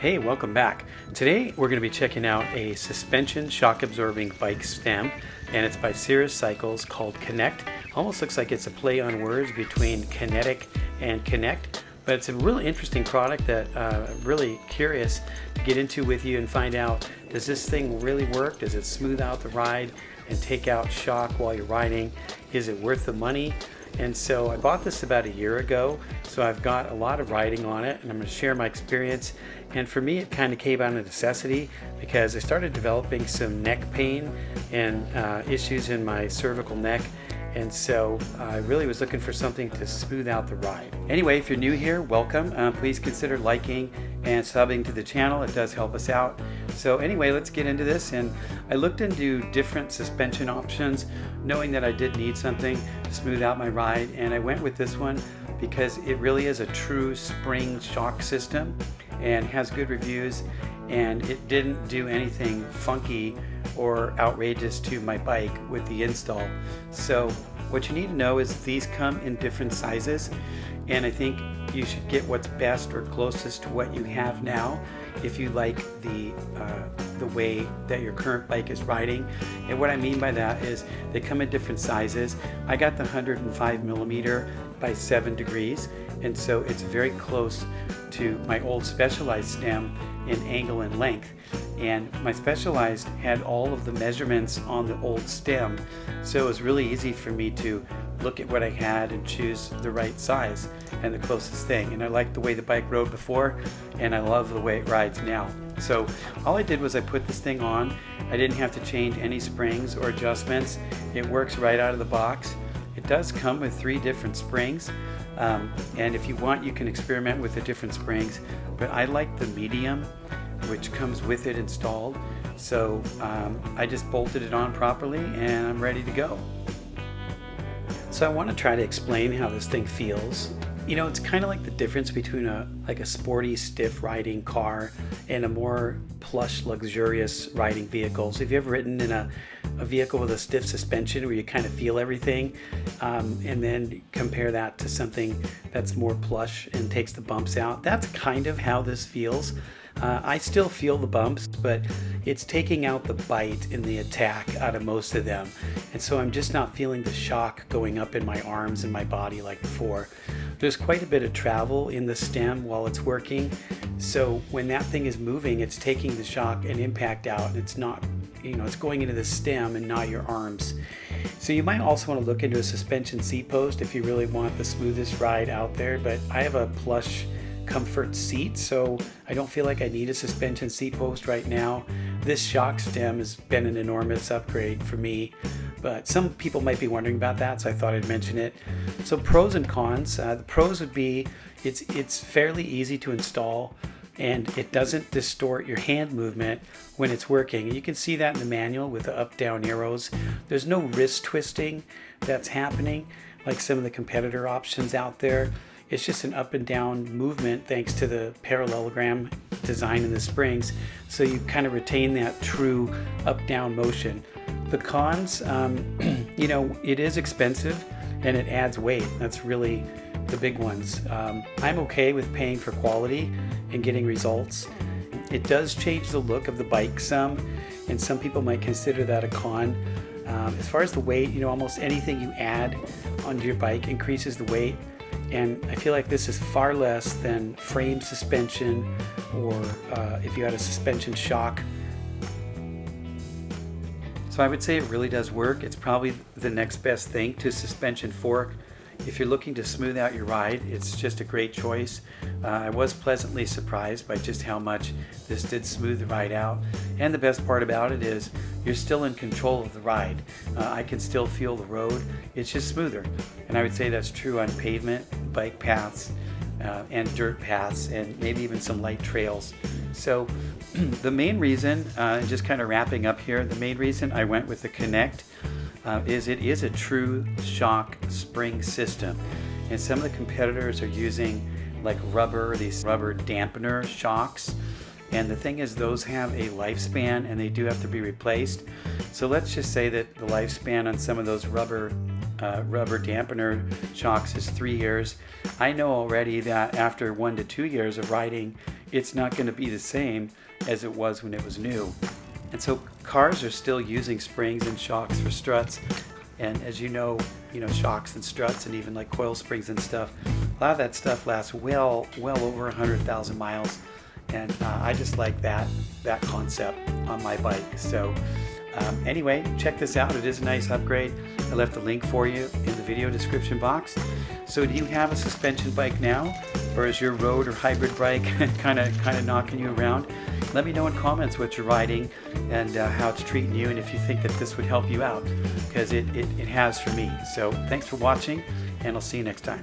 Hey, welcome back. Today we're going to be checking out a suspension shock absorbing bike stem, and it's by Cirrus Cycles called Kinekt. Almost looks like it's a play on words between kinetic and Kinect, but it's a really interesting product that I'm really curious to get into with you and find out, does this thing really work? Does it smooth out the ride and take out shock while you're riding? Is it worth the money? And so I bought this about a year ago, so I've got a lot of riding on it, and I'm going to share my experience. And for me, it kind of came out of necessity because I started developing some neck pain and issues in my cervical neck. And so I really was looking for something to smooth out the ride. Anyway, if you're new here, welcome. Please consider liking and subbing to the channel. It does help us out. So anyway, let's get into this. And I looked into different suspension options, knowing that I did need something to smooth out my ride. And I went with this one because it really is a true spring shock system and has good reviews. And it didn't do anything funky or outrageous to my bike with the install. So what you need to know is these come in different sizes, and I think you should get what's best or closest to what you have now if you like the way that your current bike is riding. And what I mean by that is they come in different sizes. I got the 105 millimeter by 7 degrees, and so it's very close to my old Specialized stem in angle and length. And my Specialized had all of the measurements on the old stem, so it was really easy for me to look at what I had and choose the right size and the closest thing. And I liked the way the bike rode before, and I love the way it rides now. So all I did was I put this thing on. I didn't have to change any springs or adjustments. It works right out of the box. It does come with 3 different springs, and if you want, you can experiment with the different springs, but I like the medium, which comes with it installed. So I just bolted it on properly and I'm ready to go. So I want to try to explain how this thing feels. You know, it's kind of like the difference between a sporty, stiff riding car and a more plush, luxurious riding vehicle. So if you've ever ridden in a vehicle with a stiff suspension where you kind of feel everything, and then compare that to something that's more plush and takes the bumps out, that's kind of how this feels. I still feel the bumps, but it's taking out the bite and the attack out of most of them. And so I'm just not feeling the shock going up in my arms and my body like before. There's quite a bit of travel in the stem while it's working. So when that thing is moving, it's taking the shock and impact out, and it's not, it's going into the stem and not your arms. So you might also want to look into a suspension seat post if you really want the smoothest ride out there, but I have a plush comfort seat, so I don't feel like I need a suspension seat post right now. This shock stem has been an enormous upgrade for me, but some people might be wondering about that, so I thought I'd mention it. So pros and cons. The pros would be it's fairly easy to install, and it doesn't distort your hand movement when it's working. And you can see that in the manual with the up-down arrows. There's no wrist twisting that's happening like some of the competitor options out there. It's just an up and down movement thanks to the parallelogram design in the springs, so you kind of retain that true up-down motion. The cons, it is expensive and it adds weight. That's really the big ones. I'm okay with paying for quality and getting results. It does change the look of the bike some, and some people might consider that a con. As far as the weight, almost anything you add onto your bike increases the weight. And I feel like this is far less than frame suspension, or if you had a suspension shock. So I would say it really does work. It's probably the next best thing to suspension fork. If you're looking to smooth out your ride, it's just a great choice. I was pleasantly surprised by just how much this did smooth the ride out. And the best part about it is you're still in control of the ride. I can still feel the road. It's just smoother. And I would say that's true on pavement, bike paths, and dirt paths, and maybe even some light trails. So the main reason, just kind of wrapping up here, the main reason I went with the Kinekt is it is a true shock spring system. And some of the competitors are using like these rubber dampener shocks. And the thing is, those have a lifespan and they do have to be replaced. So let's just say that the lifespan on some of those rubber dampener shocks is 3 years. I know already that after 1 to 2 years of riding, it's not going to be the same as it was when it was new. And so cars are still using springs and shocks for struts. And as you know, shocks and struts and even like coil springs and stuff, a lot of that stuff lasts well over 100,000 miles. And I just like that concept on my bike. So anyway, check this out. It is a nice upgrade. I left a link for you in the video description box. So do you have a suspension bike now? Or is your road or hybrid bike kind of knocking you around? Let me know in comments what you're riding and how it's treating you, and if you think that this would help you out, because it has for me. So thanks for watching, and I'll see you next time.